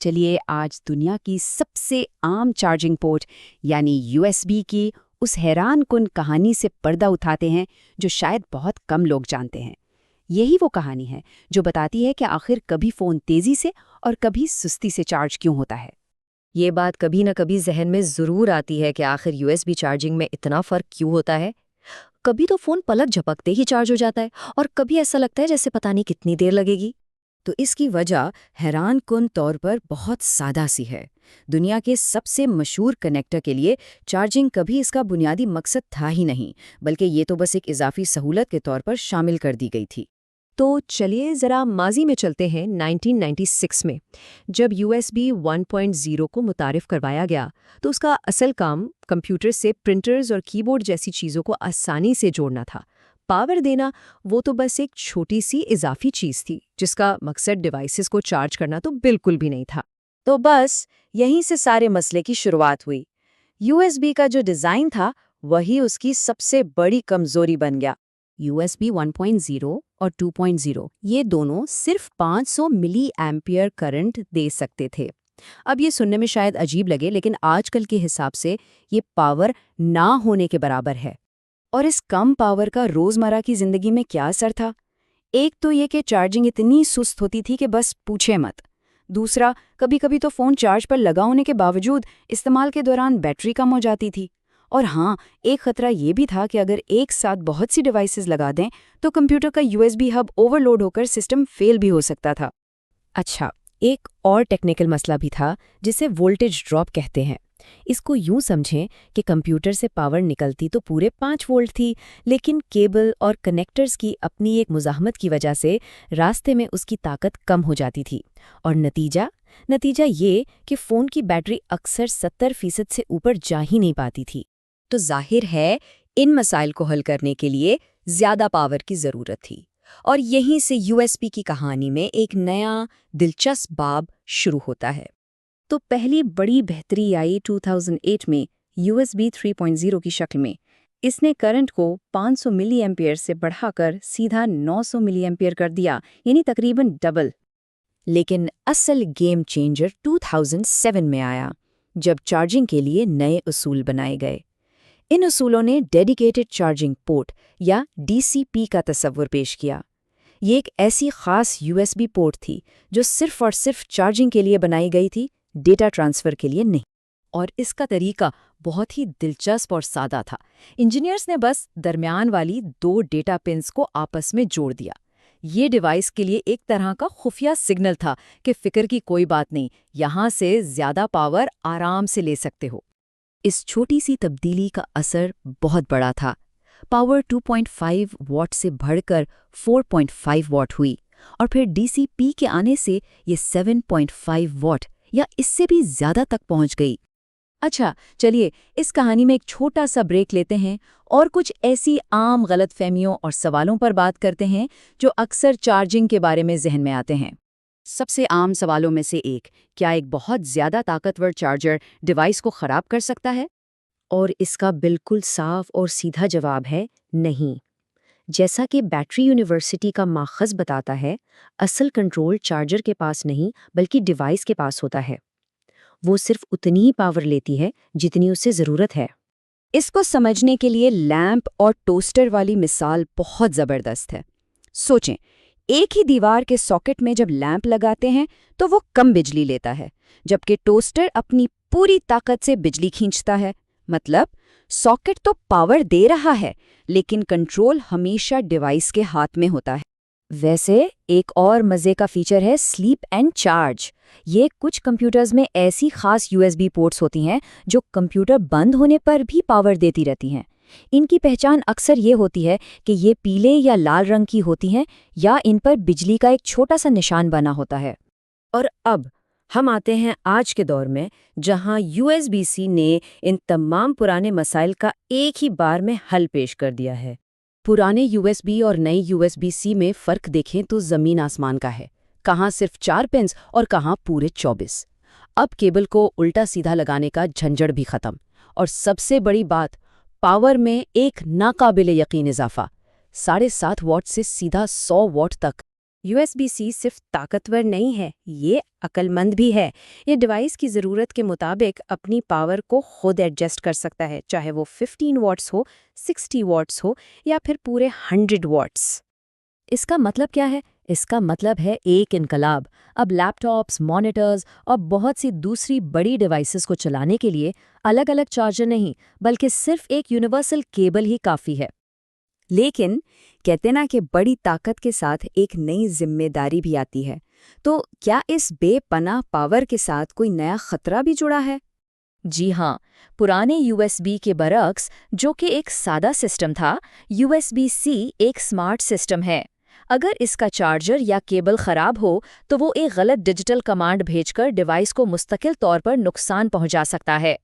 चलिए आज दुनिया की सबसे आम चार्जिंग पोर्ट यानी यूएसबी की उस हैरानकुन कहानी से पर्दा उठाते हैं जो शायद बहुत कम लोग जानते हैं। यही वो कहानी है जो बताती है कि आखिर कभी फ़ोन तेज़ी से और कभी सुस्ती से चार्ज क्यों होता है। ये बात कभी न कभी जहन में ज़रूर आती है कि आखिर यूएसबी चार्जिंग में इतना फ़र्क क्यों होता है। कभी तो फ़ोन पलक झपकते ही चार्ज हो जाता है और कभी ऐसा लगता है जैसे पता नहीं कितनी देर लगेगी। तो इसकी वजह हैरानकुन तौर पर बहुत सादा सी है। दुनिया के सबसे मशहूर कनेक्टर के लिए चार्जिंग कभी इसका बुनियादी मकसद था ही नहीं, बल्कि ये तो बस एक इजाफी सहूलत के तौर पर शामिल कर दी गई थी। तो चलिए ज़रा माजी में चलते हैं 1996 में। जब यूएसबी 1.0 को मुतारिफ करवाया गया तो उसका असल काम कंप्यूटर से प्रिंटर्स और कीबोर्ड जैसी चीज़ों को आसानी से जोड़ना था। पावर देना वो तो बस एक छोटी सी इजाफी चीज़ थी जिसका मकसद डिवाइसेस को चार्ज करना तो बिल्कुल भी नहीं था। तो बस यहीं से सारे मसले की शुरुआत हुई। यूएसबी का जो डिज़ाइन था वही उसकी सबसे बड़ी कमज़ोरी बन गया। यूएसबी 1.0 और 2.0 ये दोनों सिर्फ 500 मिली एम्पियर करंट दे सकते थे। अब ये सुनने में शायद अजीब लगे, लेकिन आजकल के हिसाब से ये पावर ना होने के बराबर है। और इस कम पावर का रोज़मर्रा की ज़िंदगी में क्या असर था? एक तो ये कि चार्जिंग इतनी सुस्त होती थी कि बस पूछे मत। दूसरा, कभी-कभी तो फ़ोन चार्ज पर लगा होने के बावजूद इस्तेमाल के दौरान बैटरी कम हो जाती थी। और हाँ, एक खतरा ये भी था कि अगर एक साथ बहुत सी डिवाइसेस लगा दें तो कंप्यूटर का यूएसबी हब ओवरलोड होकर सिस्टम फेल भी हो सकता था। अच्छा, एक और टेक्निकल मसला भी था जिसे वोल्टेज ड्रॉप कहते हैं। इसको यूं समझें कि कंप्यूटर से पावर निकलती तो पूरे 5 वोल्ट थी, लेकिन केबल और कनेक्टर्स की अपनी एक मुज़ाहमत की वजह से रास्ते में उसकी ताकत कम हो जाती थी। और नतीजा ये कि फ़ोन की बैटरी अक्सर 70% से ऊपर जा ही नहीं पाती थी। तो जाहिर है इन मसाइल को हल करने के लिए ज़्यादा पावर की ज़रूरत थी। और यहीं से यूएसबी की कहानी में एक नया दिलचस्प बाब शुरू होता है। तो पहली बड़ी बेहतरी आई 2008 में यूएसबी 3.0 की शक्ल में। इसने करंट को 500 मिली एम्पियर से बढ़ाकर सीधा 900 मिली एम्पियर कर दिया, यानी तकरीबन डबल। लेकिन असल गेम चेंजर 2007 में आया, जब चार्जिंग के लिए नए उसूल बनाए गए। इन उसूलों ने डेडिकेटेड चार्जिंग पोर्ट या डीसीपी का तस्वुर पेश किया। ये एक ऐसी खास यूएसबी पोर्ट थी जो सिर्फ और सिर्फ चार्जिंग के लिए बनाई गई थी, डेटा ट्रांसफ़र के लिए नहीं। और इसका तरीका बहुत ही दिलचस्प और सादा था। इंजीनियर्स ने बस दरमियान वाली 2 डेटा पिन्स को आपस में जोड़ दिया। ये डिवाइस के लिए एक तरह का खुफिया सिग्नल था कि फ़िक्र की कोई बात नहीं, यहाँ से ज़्यादा पावर आराम से ले सकते हो। इस छोटी सी तब्दीली का असर बहुत बड़ा था। पावर 2.5 वॉट से बढ़कर 4.5 वॉट हुई और फिर डीसीपी के आने से ये 7.5 वॉट या इससे भी ज़्यादा तक पहुंच गई। अच्छा, चलिए इस कहानी में एक छोटा सा ब्रेक लेते हैं और कुछ ऐसी आम गलतफहमियों और सवालों पर बात करते हैं जो अक्सर चार्जिंग के बारे में जहन में आते हैं। सबसे आम सवालों में से एक, क्या एक बहुत ज़्यादा ताकतवर चार्जर डिवाइस को ख़राब कर सकता है? और इसका बिल्कुल साफ और सीधा जवाब है नहीं। जैसा कि बैटरी यूनिवर्सिटी का माखज़ बताता है, असल कंट्रोल चार्जर के पास नहीं बल्कि डिवाइस के पास होता है। वो सिर्फ उतनी ही पावर लेती है जितनी उसे ज़रूरत है। इसको समझने के लिए लैंप और टोस्टर वाली मिसाल बहुत ज़बरदस्त है। सोचें, एक ही दीवार के सॉकेट में जब लैंप लगाते हैं तो वो कम बिजली लेता है, जबकि टोस्टर अपनी पूरी ताकत से बिजली खींचता है। मतलब सॉकेट तो पावर दे रहा है, लेकिन कंट्रोल हमेशा डिवाइस के हाथ में होता है। वैसे एक और मज़े का फीचर है स्लीप एंड चार्ज। ये कुछ कंप्यूटर्स में ऐसी खास यूएसबी पोर्ट्स होती हैं जो कंप्यूटर बंद होने पर भी पावर देती रहती हैं। इनकी पहचान अक्सर ये होती है कि ये पीले या लाल रंग की होती हैं या इन पर बिजली का एक छोटा सा निशान बना होता है। और अब हम आते हैं आज के दौर में, जहां यूएसबी-सी ने इन तमाम पुराने मसाइल का एक ही बार में हल पेश कर दिया है। पुराने यूएसबी और नई यूएसबी-सी में फ़र्क देखें तो ज़मीन आसमान का है। कहाँ सिर्फ 4 पिन्स और कहाँ पूरे 24। अब केबल को उल्टा सीधा लगाने का झंझट भी खत्म। और सबसे बड़ी बात, पावर में एक नाकाबिले यकीन इजाफा, 7.5 वॉट से सीधा 100 वॉट तक। USB-C सिर्फ ताकतवर नहीं है, ये अक्लमंद भी है। ये डिवाइस की ज़रूरत के मुताबिक अपनी पावर को खुद एडजस्ट कर सकता है, चाहे वो 15 वॉट्स हो, 60 वॉट्स हो या फिर पूरे 100 वॉट्स। इसका मतलब क्या है? इसका मतलब है एक इनकलाब। अब लैपटॉप्स, मॉनिटर्स और बहुत सी दूसरी बड़ी डिवाइसेस को चलाने के लिए अलग अलग चार्जर नहीं, बल्कि सिर्फ एक यूनिवर्सल केबल ही काफ़ी है। लेकिन कहते ना कि बड़ी ताकत के साथ एक नई जिम्मेदारी भी आती है। तो क्या इस बेपनाह पावर के साथ कोई नया खतरा भी जुड़ा है? जी हाँ, पुराने USB के बरक्स, जो कि एक सादा सिस्टम था, USB-C एक स्मार्ट सिस्टम है। अगर इसका चार्जर या केबल खराब हो तो वो एक गलत डिजिटल कमांड भेजकर डिवाइस को मुस्तकिल तौर पर नुकसान पहुंचा सकता है।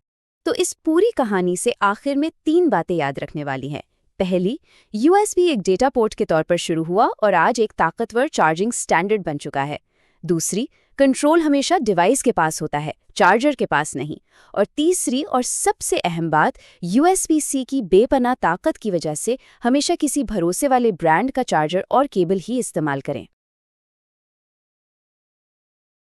तो इस पूरी कहानी से आखिर में 3 बातें याद रखने वाली हैं। पहली, USB एक डेटा पोर्ट के तौर पर शुरू हुआ और आज एक ताकतवर चार्जिंग स्टैंडर्ड बन चुका है। दूसरी, कंट्रोल हमेशा डिवाइस के पास होता है, चार्जर के पास नहीं। और तीसरी और सबसे अहम बात, USB-C की बेपनाह ताकत की वजह से हमेशा किसी भरोसे वाले ब्रांड का चार्जर और केबल ही इस्तेमाल करें।